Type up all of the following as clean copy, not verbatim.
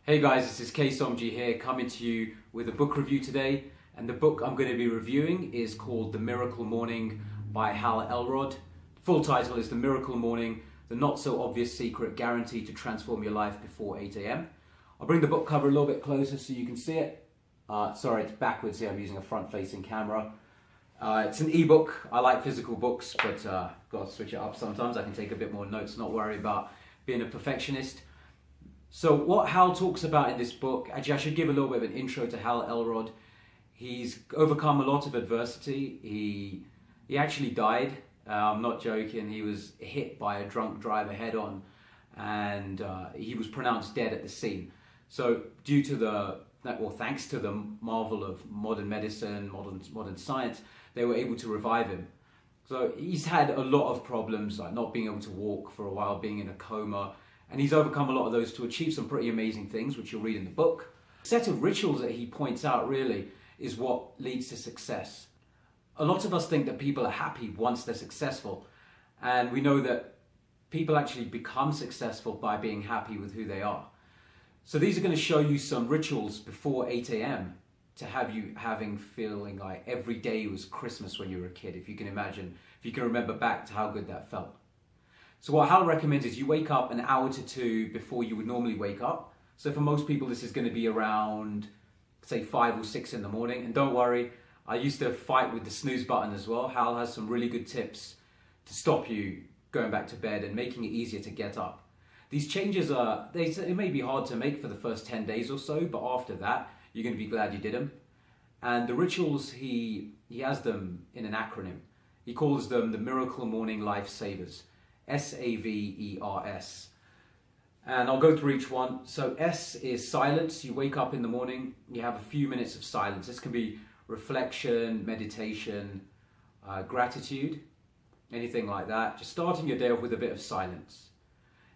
Hey guys, this is K Somji here, coming to you with a book review today. And the book I'm going to be reviewing is called The Miracle Morning by Hal Elrod. The full title is The Miracle Morning, the not so obvious secret guaranteed to transform your life before 8 a.m. I'll bring the book cover a little bit closer so you can see it. Sorry, it's backwards here, I'm using a front-facing camera. It's an ebook. I like physical books, but got to switch it up sometimes. I can take a bit more notes, not worry about being a perfectionist. So what Hal talks about in this book, actually I should give a little bit of an intro to Hal Elrod. He's overcome a lot of adversity. He actually died. I'm not joking. He was hit by a drunk driver head on, and he was pronounced dead at the scene. So due to thanks to the marvel of modern medicine, modern science, they were able to revive him. So he's had a lot of problems, like not being able to walk for a while, being in a coma, and he's overcome a lot of those to achieve some pretty amazing things, which you'll read in the book. The set of rituals that he points out really is what leads to success. A lot of us think that people are happy once they're successful, and we know that people actually become successful by being happy with who they are. So these are going to show you some rituals before 8 a.m. to have you feeling like every day was Christmas when you were a kid, if you can imagine, if you can remember back to how good that felt. So what Hal recommends is you wake up an hour to two before you would normally wake up. So for most people this is going to be around, say, 5 or 6 in the morning. And don't worry, I used to fight with the snooze button as well. Hal has some really good tips to stop you going back to bed and making it easier to get up. These changes it may be hard to make for the first 10 days or so, but after that, you're going to be glad you did them. And the rituals, he has them in an acronym. He calls them the Miracle Morning Lifesavers, SAVERS. And I'll go through each one. So S is silence. You wake up in the morning, you have a few minutes of silence. This can be reflection, meditation, gratitude, anything like that. Just starting your day off with a bit of silence.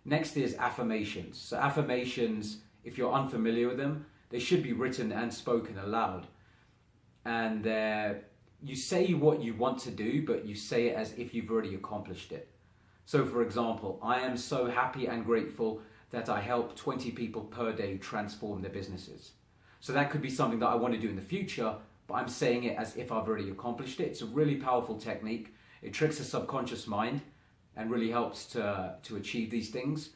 Next is affirmations. So affirmations, if you're unfamiliar with them, they should be written and spoken aloud. And you say what you want to do, but you say it as if you've already accomplished it. So for example, I am so happy and grateful that I help 20 people per day transform their businesses. So that could be something that I want to do in the future, but I'm saying it as if I've already accomplished it. It's a really powerful technique. It tricks the subconscious mind and really helps to achieve these things.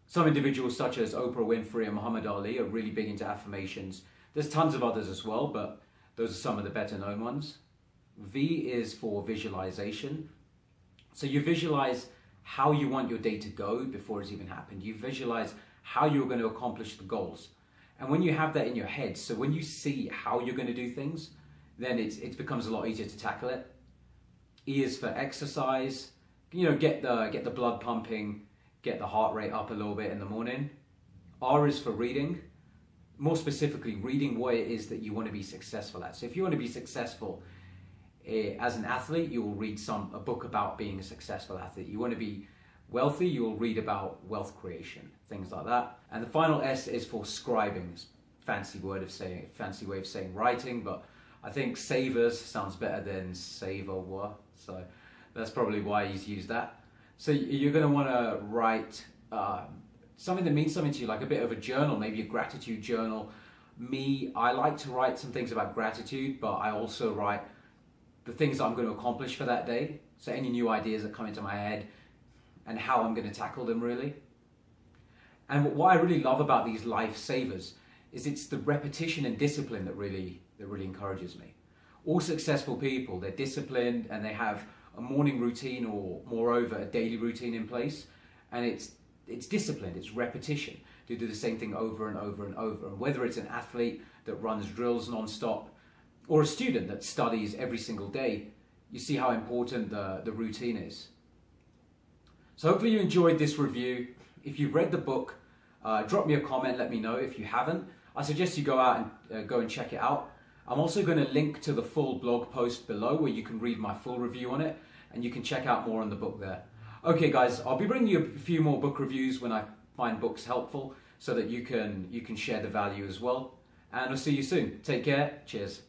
Some individuals such as Oprah Winfrey and Muhammad Ali are really big into affirmations. There's tons of others as well, but those are some of the better known ones. V is for visualization. So you visualize how you want your day to go before it's even happened. You visualize how you're going to accomplish the goals. And when you have that in your head, so when you see how you're going to do things, then it becomes a lot easier to tackle it. E is for exercise. You know, get the blood pumping, get the heart rate up a little bit in the morning. R is for reading. More specifically, reading what it is that you want to be successful at. So if you want to be successful as an athlete, you will read a book about being a successful athlete. You want to be wealthy, you will read about wealth creation, things like that. And the final S is for scribing. It's a fancy way of saying writing, but I think savers sounds better than saver. So that's probably why he's used that. So you're going to want to write something that means something to you, like a bit of a journal, maybe a gratitude journal. I like to write some things about gratitude, but I also write the things that I'm going to accomplish for that day. So any new ideas that come into my head and how I'm going to tackle them really. And what I really love about these lifesavers is it's the repetition and discipline that really encourages me. All successful people, they're disciplined and they have a morning routine or moreover a daily routine in place, and it's disciplined, it's repetition to do the same thing over and over and over. And whether it's an athlete that runs drills non-stop or a student that studies every single day, you see how important the routine is. So hopefully you enjoyed this review. If you've read the book, drop me a comment, let me know. If you haven't, I suggest you go out and go and check it out. I'm also going to link to the full blog post below where you can read my full review on it, and you can check out more on the book there. Okay guys, I'll be bringing you a few more book reviews when I find books helpful so that you can share the value as well. And I'll see you soon. Take care. Cheers.